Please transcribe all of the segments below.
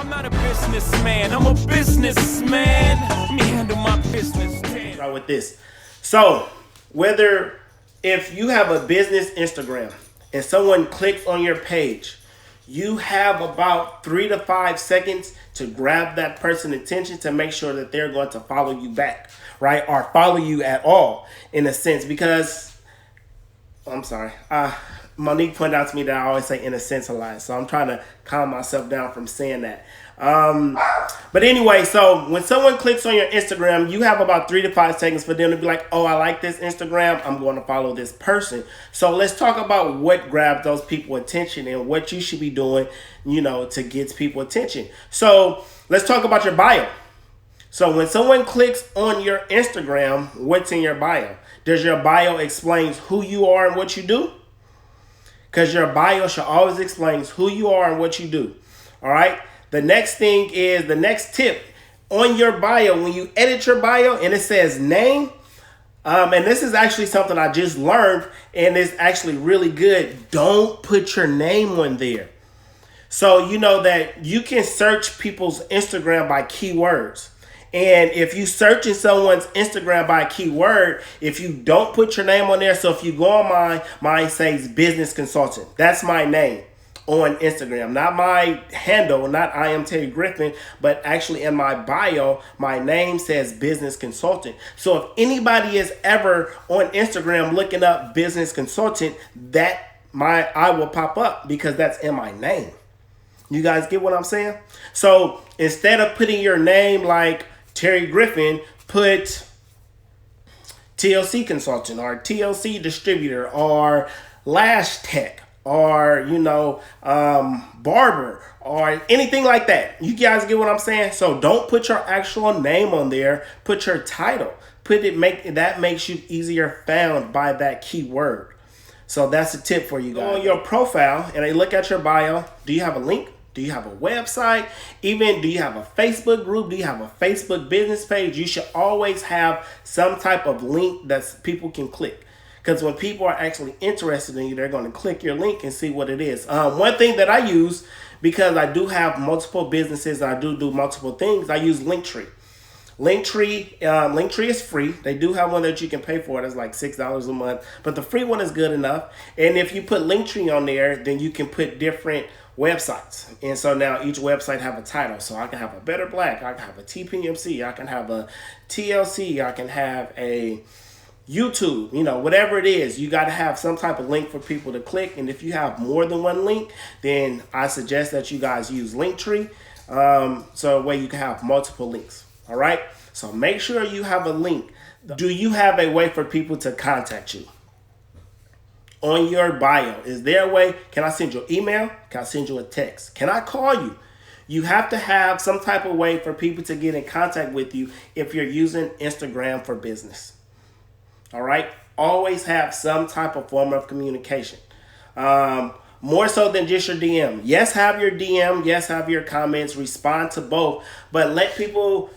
I'm not a businessman, I'm a businessman. Let me handle my business. Start with this. So, if you have a business Instagram and someone clicks on your page, you have about 3 to 5 seconds to grab that person's attention to make sure that they're going to follow you back, right? Or follow you at all, in a sense, because I'm sorry. Monique pointed out to me that I always say in a sense a lot. So I'm trying to calm myself down from saying that. But anyway, so when someone clicks on your Instagram, you have about 3 to 5 seconds for them to be like, oh, I like this Instagram. I'm going to follow this person. So let's talk about what grabs those people attention and what you should be doing, to get people attention. So let's talk about your bio. So when someone clicks on your Instagram, what's in your bio? Does your bio explain who you are and what you do? Because your bio should always explain who you are and what you do. All right. The next tip on your bio, when you edit your bio and it says name, and this is actually something I just learned and it's actually really good. Don't put your name on there. So you know that you can search people's Instagram by keywords. And if you searching someone's Instagram by keyword, if you don't put your name on there, so if you go on mine says business consultant. That's my name on Instagram. Not my handle, not I am Terry Griffin, but actually in my bio, my name says business consultant. So if anybody is ever on Instagram looking up business consultant, I will pop up because that's in my name. You guys get what I'm saying? So instead of putting your name like Terry Griffin, put TLC consultant or TLC distributor or Lash Tech or, barber or anything like that. You guys get what I'm saying? So don't put your actual name on there. Put your title. That makes you easier found by that keyword. So that's a tip for you guys. Go on your profile and they look at your bio. Do you have a link? Do you have a website? Even do you have a Facebook group? Do you have a Facebook business page? You should always have some type of link that people can click. Because when people are actually interested in you, they're going to click your link and see what it is. One thing that I use, because I do have multiple businesses, I do multiple things, I use Linktree. Linktree is free. They do have one that you can pay for. It's like $6 a month. But the free one is good enough. And if you put Linktree on there, then you can put different websites. And so now each website have a title. So I can have a Better Black. I can have a TPMC. I can have a TLC. I can have a YouTube. Whatever it is, you got to have some type of link for people to click. And if you have more than one link, then I suggest that you guys use Linktree. So that way you can have multiple links. All right. So make sure you have a link. Do you have a way for people to contact you? On your bio, is there a way? Can I send you an email? Can I send you a text? Can I call you? You have to have some type of way for people to get in contact with you if you're using Instagram for business. All right. Always have some type of form of communication. More so than just your DM. Yes, have your DM. Yes, have your comments. Respond to both. But let people,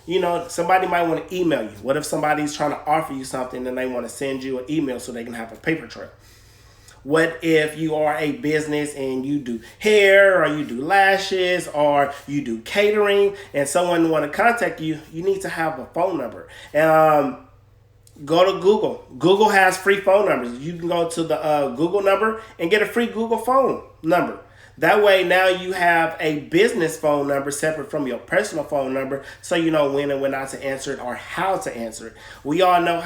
somebody might want to email you. What if somebody's trying to offer you something and they want to send you an email so they can have a paper trail? What if you are a business and you do hair or you do lashes or you do catering and someone want to contact you? You need to have a phone number. Go to Google. Google has free phone numbers. You can go to the Google number and get a free Google phone number. That way now you have a business phone number separate from your personal phone number, so you know when and when not to answer it or how to answer it. We know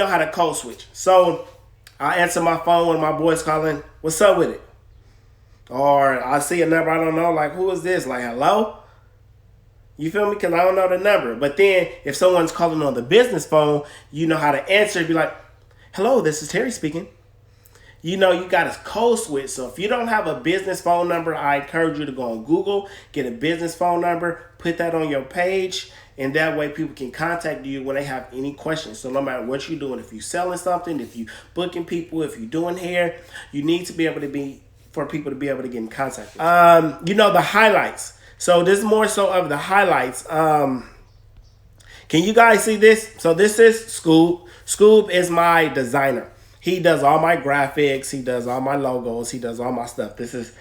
how to code switch. So I answer my phone when my boy's calling, what's up with it? Or I see a number I don't know, like, who is this? Like, hello? You feel me? Because I don't know the number. But then if someone's calling on the business phone, you know how to answer. Be like, hello, this is Terry speaking. You got to code switch. So if you don't have a business phone number, I encourage you to go on Google, get a business phone number, put that on your page, and that way people can contact you when they have any questions. So no matter what you're doing, if you're selling something, if you're booking people, if you're doing hair, you need to be able for people to be able to get in contact with you. The highlights. So this is more so of the highlights. Can you guys see this? So this is Scoob. Scoob is my designer. He does all my graphics. He does all my logos. He does all my stuff. This is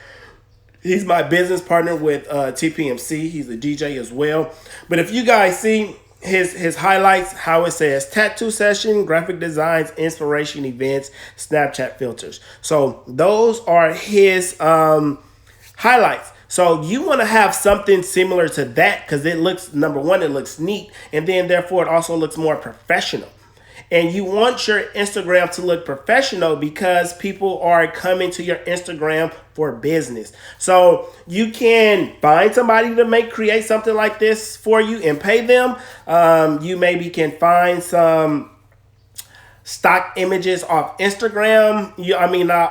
He's my business partner with TPMC. He's a DJ as well. But if you guys see his highlights, how it says tattoo session, graphic designs, inspiration events, Snapchat filters. So those are his highlights. So you want to have something similar to that because it looks, number one, it looks neat, and then therefore it also looks more professional. And you want your Instagram to look professional because people are coming to your Instagram for business. So you can find somebody to create something like this for you and pay them. You maybe can find some stock images off Instagram,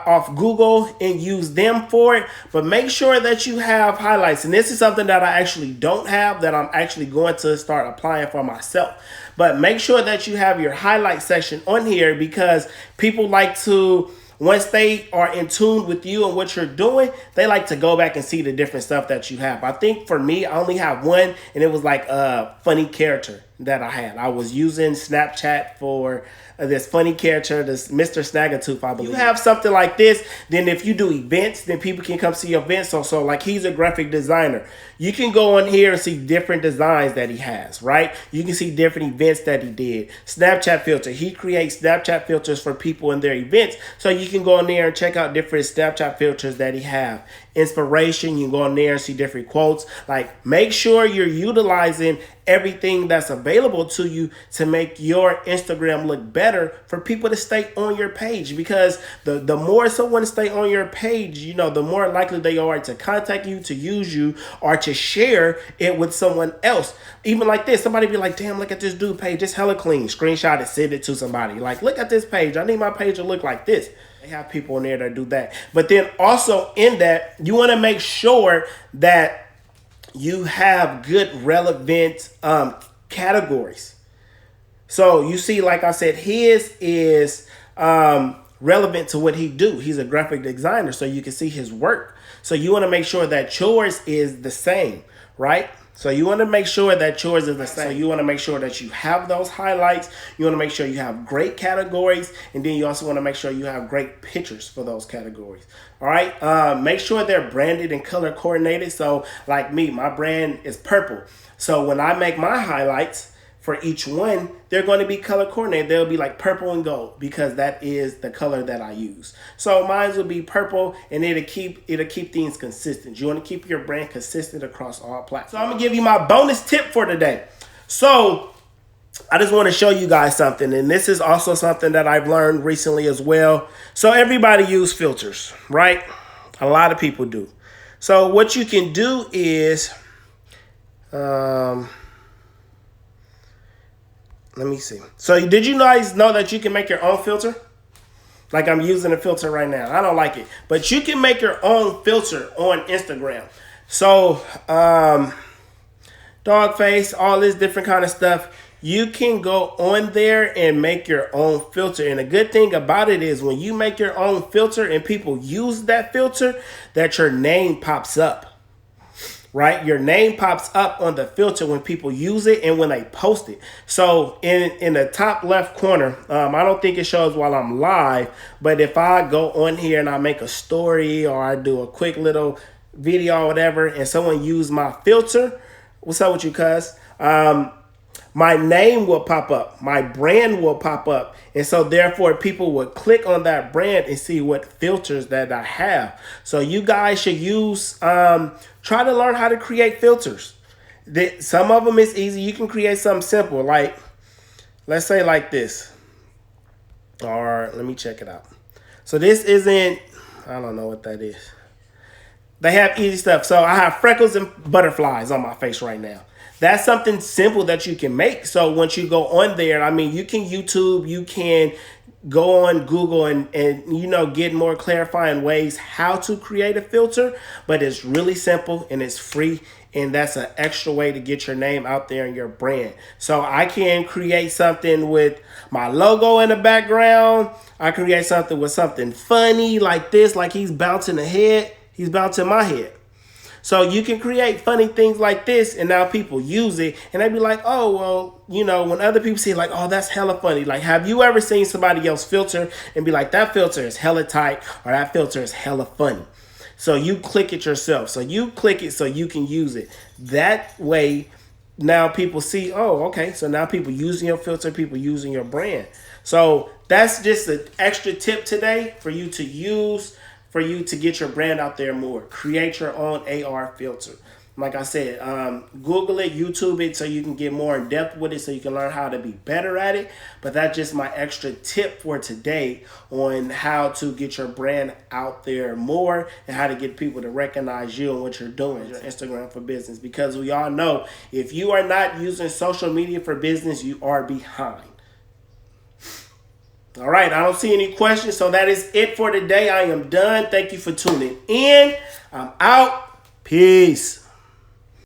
off Google, and use them for it. But make sure that you have highlights. And this is something that I actually don't have that I'm actually going to start applying for myself. But make sure that you have your highlight section on here because people like to, once they are in tune with you and what you're doing, they like to go back and see the different stuff that you have. I think for me, I only have one, and it was like a funny character that I had. I was using Snapchat for this funny character, this Mr. Snaggletooth, I believe. You have something like this, then if you do events, then people can come see your events. So like he's a graphic designer. You can go on here and see different designs that he has, right? You can see different events that he did. Snapchat filter. He creates Snapchat filters for people in their events. So you can go on there and check out different Snapchat filters that he have. Inspiration, you can go on there and see different quotes. Like, make sure you're utilizing everything that's available to you to make your Instagram look better for people to stay on your page, because the more someone stay on your page, the more likely they are to contact you, to use you, or to share it with someone else. Even like this, somebody be like, damn, look at this dude page, it's hella clean. Screenshot it, send it to somebody. Like, look at this page, I need my page to look like this. They have people in there that do that. But then also in that, you want to make sure that you have good relevant categories. So you see, like I said, his is relevant to what he do. He's a graphic designer, so you can see his work. So you want to make sure that yours is the same, right? So you want to make sure that yours is the same. So you want to make sure that you have those highlights. You want to make sure you have great categories. And then you also want to make sure you have great pictures for those categories. All right. Make sure they're branded and color coordinated. So like me, my brand is purple. So when I make my highlights for each one, they're going to be color coordinated. They'll be like purple and gold because that is the color that I use. So mine will be purple, and it'll keep things consistent. You want to keep your brand consistent across all platforms. So I'm gonna give you my bonus tip for today. So I just want to show you guys something, and this is also something that I've learned recently as well. So everybody use filters, right? A lot of people do. So what you can do is, let me see. So did you guys know that you can make your own filter? Like I'm using a filter right now. I don't like it. But you can make your own filter on Instagram. So dog face, all this different kind of stuff. You can go on there and make your own filter. And the good thing about it is when you make your own filter and people use that filter, that your name pops up. Right? Your name pops up on the filter when people use it and when they post it. So in the top left corner, I don't think it shows while I'm live, but if I go on here and I make a story or I do a quick little video or whatever, and someone use my filter, what's up with you, cuz? My name will pop up, my brand will pop up. And so therefore people will click on that brand and see what filters that I have. So you guys should use, try to learn how to create filters. Some of them is easy. You can create something simple, like, let's say like this. Or let me check it out. So this isn't, I don't know what that is. They have easy stuff. So I have freckles and butterflies on my face right now. That's something simple that you can make. So once you go on there, I mean, you can YouTube, you can go on Google and get more clarifying ways how to create a filter, but it's really simple and it's free. And that's an extra way to get your name out there and your brand. So I can create something with my logo in the background. I create something with something funny like this, like he's bouncing the head. He's bouncing my head. So you can create funny things like this, and now people use it, and they be like, oh, well, when other people see it, like, oh, that's hella funny. Like, have you ever seen somebody else filter and be like, that filter is hella tight, or that filter is hella funny? So you click it yourself. So you click it so you can use it. That way, now people see, oh, okay, so now people using your filter, people using your brand. So that's just an extra tip today for you to use, for you to get your brand out there more. Create your own AR filter. Like I said, Google it, YouTube it, so you can get more in depth with it, so you can learn how to be better at it. But that's just my extra tip for today on how to get your brand out there more and how to get people to recognize you and what you're doing, your Instagram for business. Because we all know if you are not using social media for business, you are behind. All right, I don't see any questions, so that is it for today. I am done. Thank you for tuning in. I'm out. Peace.